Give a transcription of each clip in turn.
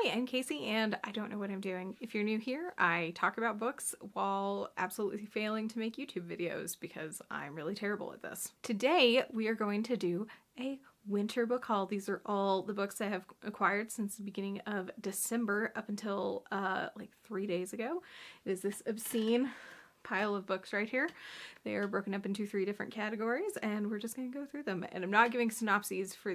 Hi, I'm Casey, and I don't know what I'm doing. If you're new here, I talk about books while absolutely failing to make YouTube videos because I'm really terrible at this. Today, we are going to do a winter book haul. These are all the books I have acquired since the beginning of December up until like 3 days ago. It is this obscene pile of books right here. They are broken up into 3 different categories, and we're just going to go through them. And I'm not giving synopses for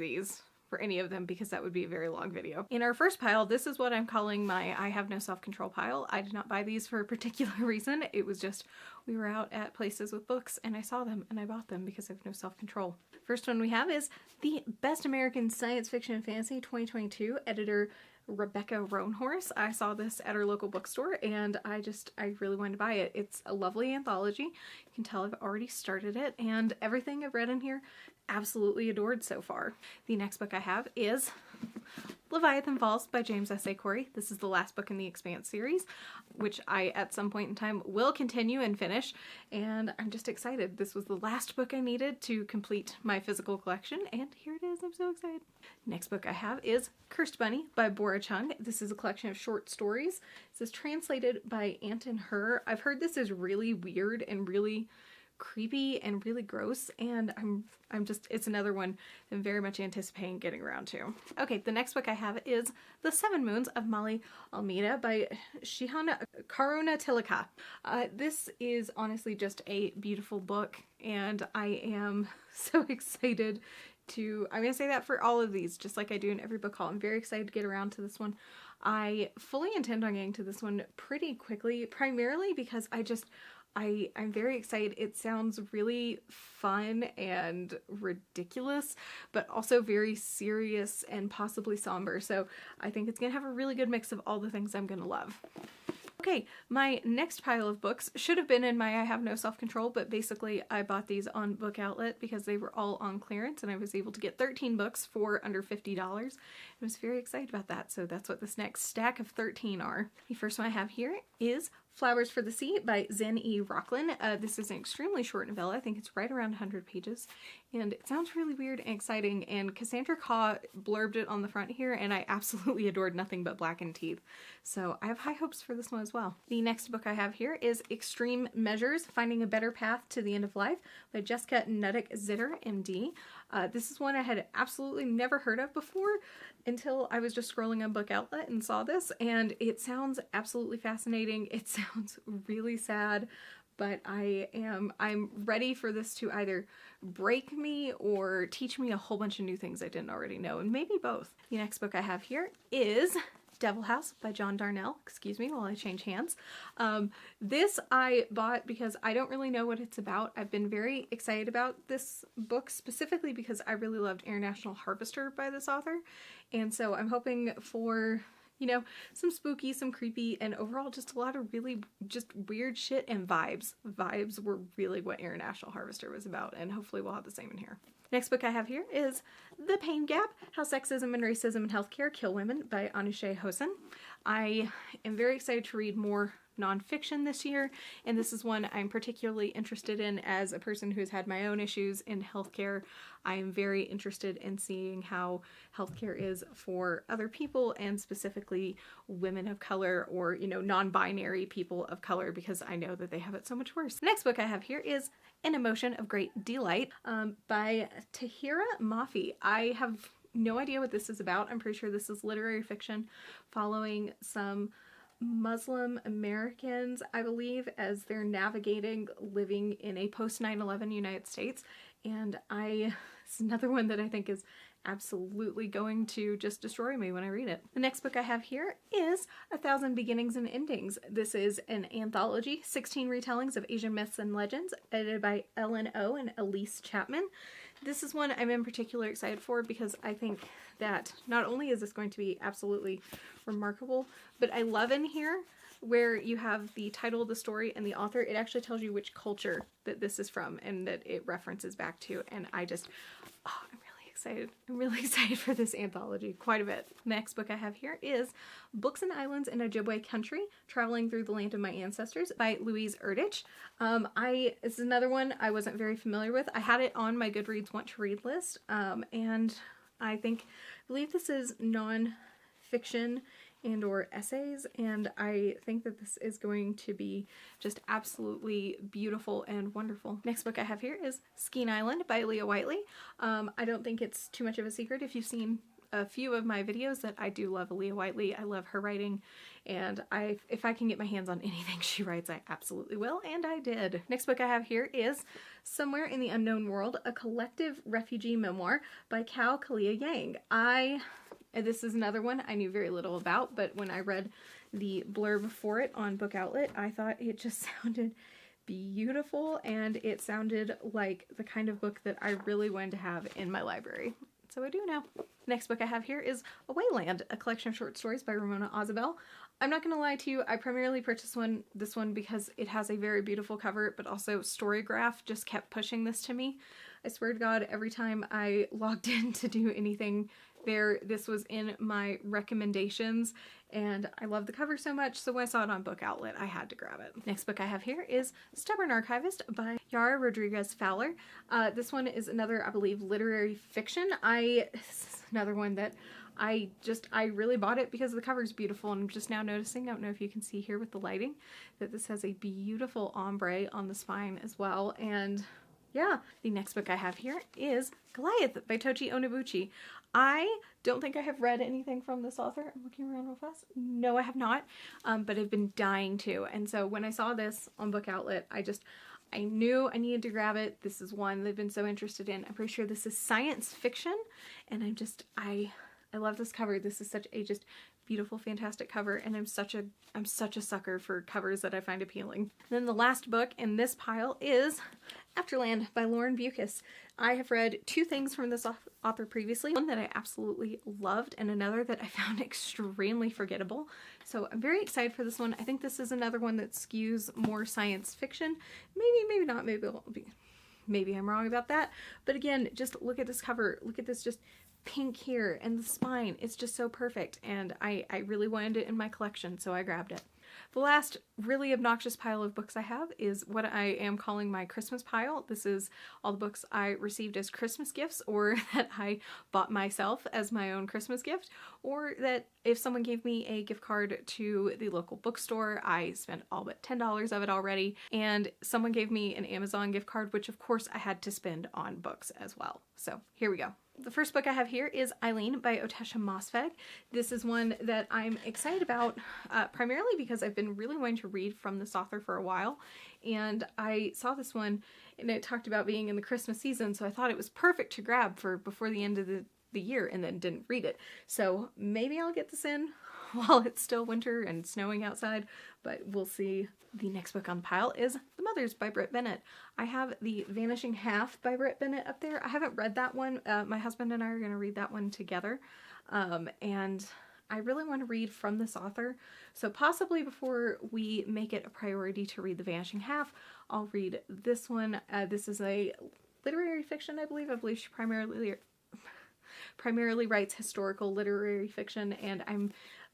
any of them because that would be a very long video. In our first pile, this is what I'm calling my I have no self-control pile. I did not buy these for a particular reason. It was just we were out at places with books and I saw them and I bought them because I have no self-control. First one we have is the Best American Science Fiction and Fantasy 2022, editor Rebecca Roanhorse. I saw this at our local bookstore and I really wanted to buy it. It's a lovely anthology. You can tell I've already started it, and everything I've read in here absolutely adored so far. The next book I have is Leviathan Falls by James S.A. Corey. This is the last book in the Expanse series, which I at some point in time will continue and finish, and I'm just excited. This was the last book I needed to complete my physical collection, and here it is. I'm so excited. Next book I have is Cursed Bunny by Bora Chung. This is a collection of short stories. This is translated by Anton Her. I've heard this is really weird and really creepy and really gross, and it's another one I'm very much anticipating getting around to. Okay, the next book I have is The Seven Moons of Mali Almeida by Shihan Karunatilaka. This is honestly just a beautiful book, and I am so excited I'm going to say that for all of these, just like I do in every book haul. I'm very excited to get around to this one. I fully intend on getting to this one pretty quickly, primarily because I'm very excited. It sounds really fun and ridiculous, but also very serious and possibly somber. So I think it's going to have a really good mix of all the things I'm going to love. Okay, my next pile of books should have been in my I Have No Self-Control, but basically I bought these on Book Outlet because they were all on clearance and I was able to get 13 books for under $50. I was very excited about that, so that's what this next stack of 13 are. The first one I have here is Flowers for the Sea by Zen E. Rocklin. This is an extremely short novella. I think it's right around 100 pages, and it sounds really weird and exciting, and Cassandra Khaw blurbed it on the front here, and I absolutely adored nothing but blackened teeth. So I have high hopes for this one as well. The next book I have here is Extreme Measures, Finding a Better Path to the End of Life by Jessica Nuddick-Zitter, MD. This is one I had absolutely never heard of before until I was just scrolling on Book Outlet and saw this, and it sounds absolutely fascinating. It sounds really sad, but I'm ready for this to either break me or teach me a whole bunch of new things I didn't already know, and maybe both. The next book I have here is Devil House by John Darnell. Excuse me while I change hands. This I bought because I don't really know what it's about. I've been very excited about this book specifically because I really loved International Harvester by this author, and so I'm hoping for, you know, some spooky, some creepy, and overall just a lot of really just weird shit and vibes. Vibes were really what International Harvester was about, and hopefully we'll have the same in here. Next book I have here is The Pain Gap, How Sexism and Racism in Healthcare Kill Women by Anushay Hosen. I am very excited to read more nonfiction this year, and this is one I'm particularly interested in as a person who's had my own issues in healthcare. I am very interested in seeing how healthcare is for other people, and specifically women of color, or, you know, non-binary people of color, because I know that they have it so much worse. The next book I have here is An Emotion of Great Delight by Tahira Mafi. I have no idea what this is about. I'm pretty sure this is literary fiction following some Muslim Americans, I believe, as they're navigating living in a post 9/11 United States, and it's another one that I think is absolutely going to just destroy me when I read it. The next book I have here is A Thousand Beginnings and Endings. This is an anthology, 16 retellings of Asian myths and legends, edited by Ellen O and Elise Chapman. This is one I'm in particular excited for because I think that not only is this going to be absolutely remarkable, but I love in here where you have the title of the story and the author. It actually tells you which culture that this is from and that it references back to, and I'm really excited. I'm really excited for this anthology quite a bit. Next book I have here is Books and Islands in Ojibwe Country, Traveling Through the Land of My Ancestors by Louise Erdich. This is another one I wasn't very familiar with. I had it on my Goodreads want to read list, and I believe this is non-fiction and or essays, and I think that this is going to be just absolutely beautiful and wonderful. Next book I have here is Skeen Island by Leah Whiteley. I don't think it's too much of a secret if you've seen a few of my videos that I do love Leah Whiteley. I love her writing, and if I can get my hands on anything she writes, I absolutely will, and I did. Next book I have here is Somewhere in the Unknown World, a collective refugee memoir by Kao Kalia Yang. This is another one I knew very little about, but when I read the blurb for it on Book Outlet, I thought it just sounded beautiful, and it sounded like the kind of book that I really wanted to have in my library. So I do now. Next book I have here is Awayland, a collection of short stories by Ramona Ozabel. I'm not going to lie to you, I primarily purchased this one because it has a very beautiful cover, but also Storygraph just kept pushing this to me. I swear to God, every time I logged in to do anything there, this was in my recommendations, and I love the cover so much, so when I saw it on Book Outlet, I had to grab it. Next book I have here is Stubborn Archivist by Yara Rodriguez Fowler. This one is another, I believe, literary fiction. This is another one that I really bought it because the cover is beautiful, and I'm just now noticing, I don't know if you can see here with the lighting, that this has a beautiful ombre on the spine as well, and yeah. The next book I have here is Goliath by Tochi Onnobuchi. I don't think I have read anything from this author. I'm looking around real fast. No, I have not, but I've been dying to. And so when I saw this on Book Outlet, I knew I needed to grab it. This is one they've been so interested in. I'm pretty sure this is science fiction, and I love this cover. This is such a just beautiful, fantastic cover, and I'm such a sucker for covers that I find appealing. And then the last book in this pile is Afterland by Lauren Bucas. I have read two things from this author previously, one that I absolutely loved and another that I found extremely forgettable. So I'm very excited for this one. I think this is another one that skews more science fiction. Maybe not, maybe I'm wrong about that. But again, just look at this cover. Look at this just pink here and the spine. It's just so perfect, and I really wanted it in my collection, so I grabbed it. The last really obnoxious pile of books I have is what I am calling my Christmas pile. This is all the books I received as Christmas gifts, or that I bought myself as my own Christmas gift, or that if someone gave me a gift card to the local bookstore, I spent all but $10 of it already, and someone gave me an Amazon gift card, which of course I had to spend on books as well. So here we go. The first book I have here is Eileen by Otesha Mosfeg. This is one that I'm excited about, primarily because I've been really wanting to read from this author for a while, and I saw this one and it talked about being in the Christmas season, so I thought it was perfect to grab for before the end of the year, and then didn't read it. So maybe I'll get this in while it's still winter and snowing outside, but we'll see. The next book on the pile is The Mothers by Britt Bennett. I have The Vanishing Half by Britt Bennett up there. I haven't read that one. My husband and I are going to read that one together, and I really want to read from this author, so possibly before we make it a priority to read The Vanishing Half, I'll read this one. This is a literary fiction, I believe. I believe she primarily writes historical literary fiction, and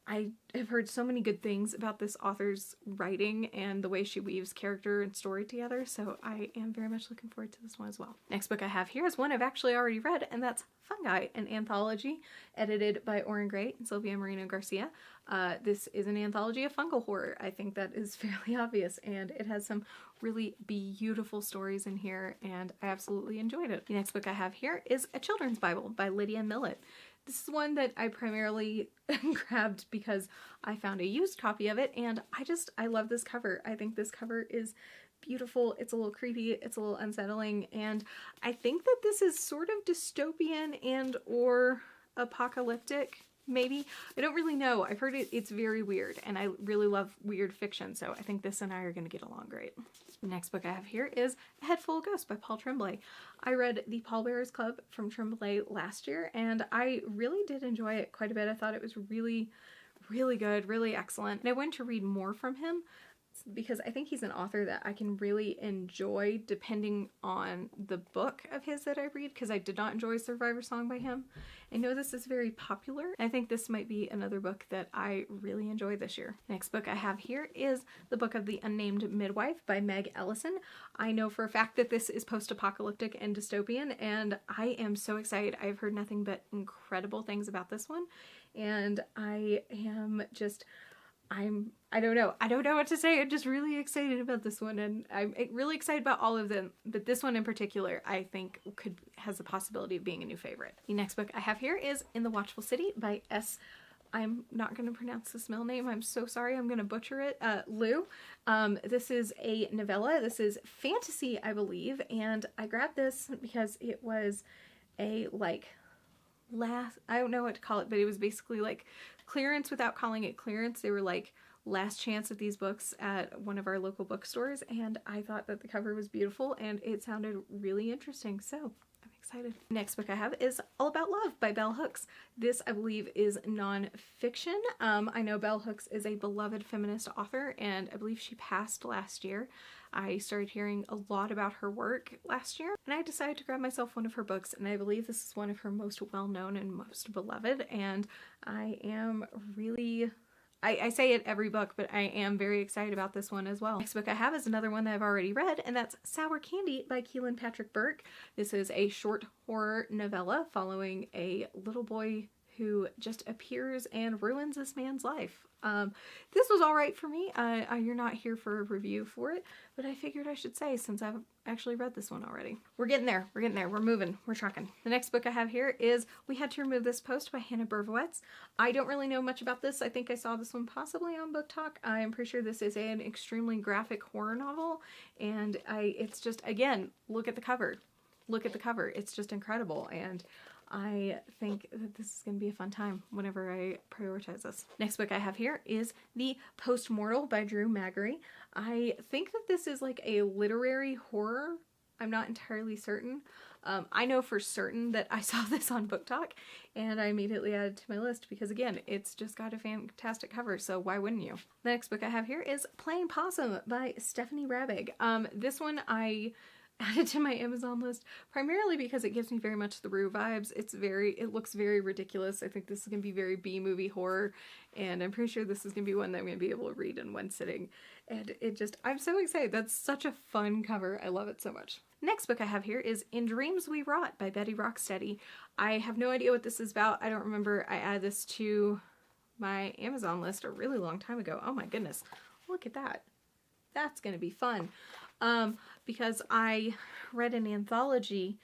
I have heard so many good things about this author's writing and the way she weaves character and story together, so I am very much looking forward to this one as well. Next book I have here is one I've actually already read, and that's Fungi, an anthology edited by Oren Gray and Sylvia Marino Garcia. This is an anthology of fungal horror. I think that is fairly obvious, and it has some really beautiful stories in here, and I absolutely enjoyed it. The next book I have here is A Children's Bible by Lydia Millett. This is one that I primarily grabbed because I found a used copy of it, and I love this cover. I think this cover is beautiful. It's a little creepy, it's a little unsettling, and I think that this is sort of dystopian and or apocalyptic, maybe. I don't really know. I've heard it's very weird, and I really love weird fiction, so I think this and I are going to get along great. The next book I have here is A Head Full of Ghosts by Paul Tremblay. I read The Pallbearers Club from Tremblay last year, and I really did enjoy it quite a bit. I thought it was really, really good, really excellent, and I went to read more from him because I think he's an author that I can really enjoy depending on the book of his that I read, because I did not enjoy Survivor Song by him. I know this is very popular. I think this might be another book that I really enjoyed this year. Next book I have here is The Book of the Unnamed Midwife by Meg Ellison. I know for a fact that this is post-apocalyptic and dystopian, and I am so excited. I've heard nothing but incredible things about this one, and I am just, I don't know. I don't know what to say. I'm just really excited about this one, and I'm really excited about all of them, but this one in particular I think has the possibility of being a new favorite. The next book I have here is In the Watchful City by I'm not going to pronounce this middle name. I'm so sorry. I'm going to butcher it. Liu. This is a novella. This is fantasy, I believe, and I grabbed this because it was a I don't know what to call it, but it was basically like clearance without calling it clearance. They were like last chance at these books at one of our local bookstores, and I thought that the cover was beautiful and it sounded really interesting, so I'm excited. Next book I have is All About Love by Bell Hooks. This, I believe, is non-fiction. I know Bell Hooks is a beloved feminist author, and I believe she passed last year. I started hearing a lot about her work last year, and I decided to grab myself one of her books, and I believe this is one of her most well-known and most beloved, and I am really... I say it every book, but I am very excited about this one as well. Next book I have is another one that I've already read, and that's Sour Candy by Keelan Patrick Burke. This is a short horror novella following a little boy who just appears and ruins this man's life. This was alright for me. You're not here for a review for it, but I figured I should say since I've actually read this one already. We're getting there. We're getting there. We're moving. We're trucking. The next book I have here is We Had to Remove This Post by Hannah Bervowitz. I don't really know much about this. I think I saw this one possibly on Book Talk. I'm pretty sure this is an extremely graphic horror novel, and it's just, again, look at the cover. Look at the cover. It's just incredible, and I think that this is going to be a fun time whenever I prioritize this. Next book I have here is The Postmortal by Drew Magary. I think that this is like a literary horror. I'm not entirely certain. I know for certain that I saw this on Book Talk, and I immediately added it to my list because, again, it's just got a fantastic cover, so why wouldn't you? The next book I have here is Playing Possum by Stephanie Rabig. This one I added to my Amazon list primarily because it gives me very much the Rue vibes. It looks very ridiculous. I think this is going to be very B-movie horror, and I'm pretty sure this is going to be one that I'm going to be able to read in one sitting. And I'm so excited. That's such a fun cover. I love it so much. Next book I have here is In Dreams We Rot by Betty Rocksteady. I have no idea what this is about. I don't remember. I added this to my Amazon list a really long time ago. Oh my goodness. Look at that. That's going to be fun. Because I read an anthology,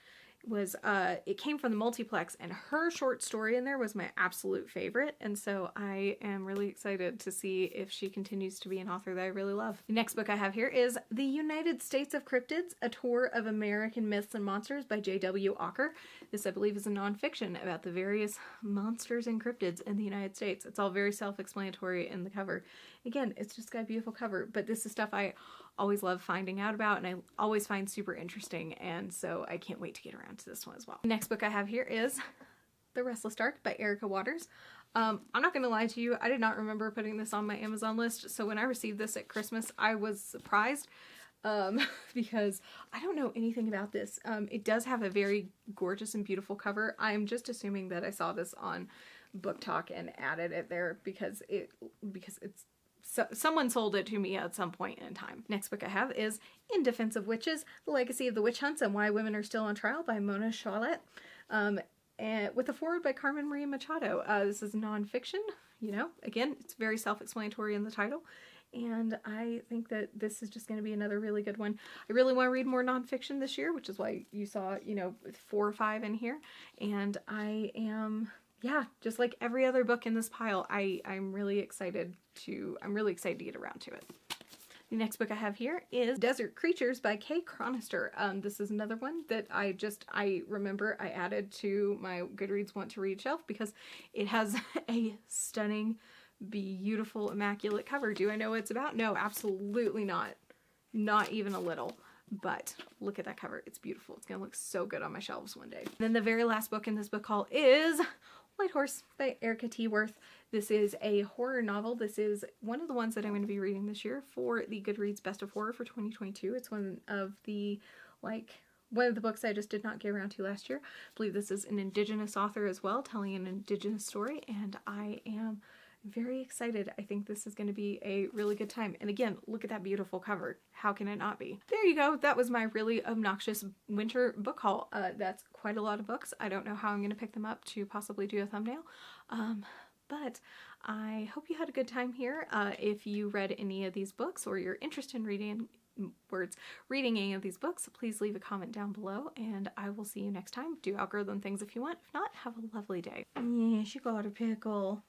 it came from the Multiplex, and her short story in there was my absolute favorite, and so I am really excited to see if she continues to be an author that I really love. The next book I have here is The United States of Cryptids, A Tour of American Myths and Monsters by J.W. Ocker. This, I believe, is a nonfiction about the various monsters and cryptids in the United States. It's all very self-explanatory in the cover. Again, it's just got a beautiful cover, but this is stuff I always love finding out about, and I always find super interesting, and so I can't wait to get around to this one as well. The next book I have here is The Restless Dark by Erica Waters. I'm not going to lie to you, I did not remember putting this on my Amazon list, so when I received this at Christmas, I was surprised because I don't know anything about this. It does have a very gorgeous and beautiful cover. I'm just assuming that I saw this on Book Talk and added it there because someone sold it to me at some point in time. Next book I have is In Defense of Witches, The Legacy of the Witch Hunts and Why Women Are Still on Trial by Mona Chollet, and with a foreword by Carmen Maria Machado. This is nonfiction, again, it's very self-explanatory in the title, and I think that this is just going to be another really good one. I really want to read more nonfiction this year, which is why you saw, 4 or 5 in here, and I am... yeah, just like every other book in this pile, I'm really excited to get around to it. The next book I have here is Desert Creatures by Kay Chronister. This is another one that I remember I added to my Goodreads Want to Read shelf because it has a stunning, beautiful, immaculate cover. Do I know what it's about? No, absolutely not. Not even a little. But look at that cover. It's beautiful. It's going to look so good on my shelves one day. Then the very last book in this book haul is White Horse by Erica T. Worth. This is a horror novel. This is one of the ones that I'm going to be reading this year for the Goodreads Best of Horror for 2022. It's one of the books I just did not get around to last year. I believe this is an Indigenous author as well, telling an Indigenous story, and I am very excited. I think this is going to be a really good time. And again, look at that beautiful cover. How can it not be? There you go. That was my really obnoxious winter book haul. That's quite a lot of books. I don't know how I'm going to pick them up to possibly do a thumbnail. But I hope you had a good time here. If you read any of these books or you're interested in reading any of these books, please leave a comment down below and I will see you next time. Do outgrow them things if you want. If not, have a lovely day. Yeah, she got a pickle.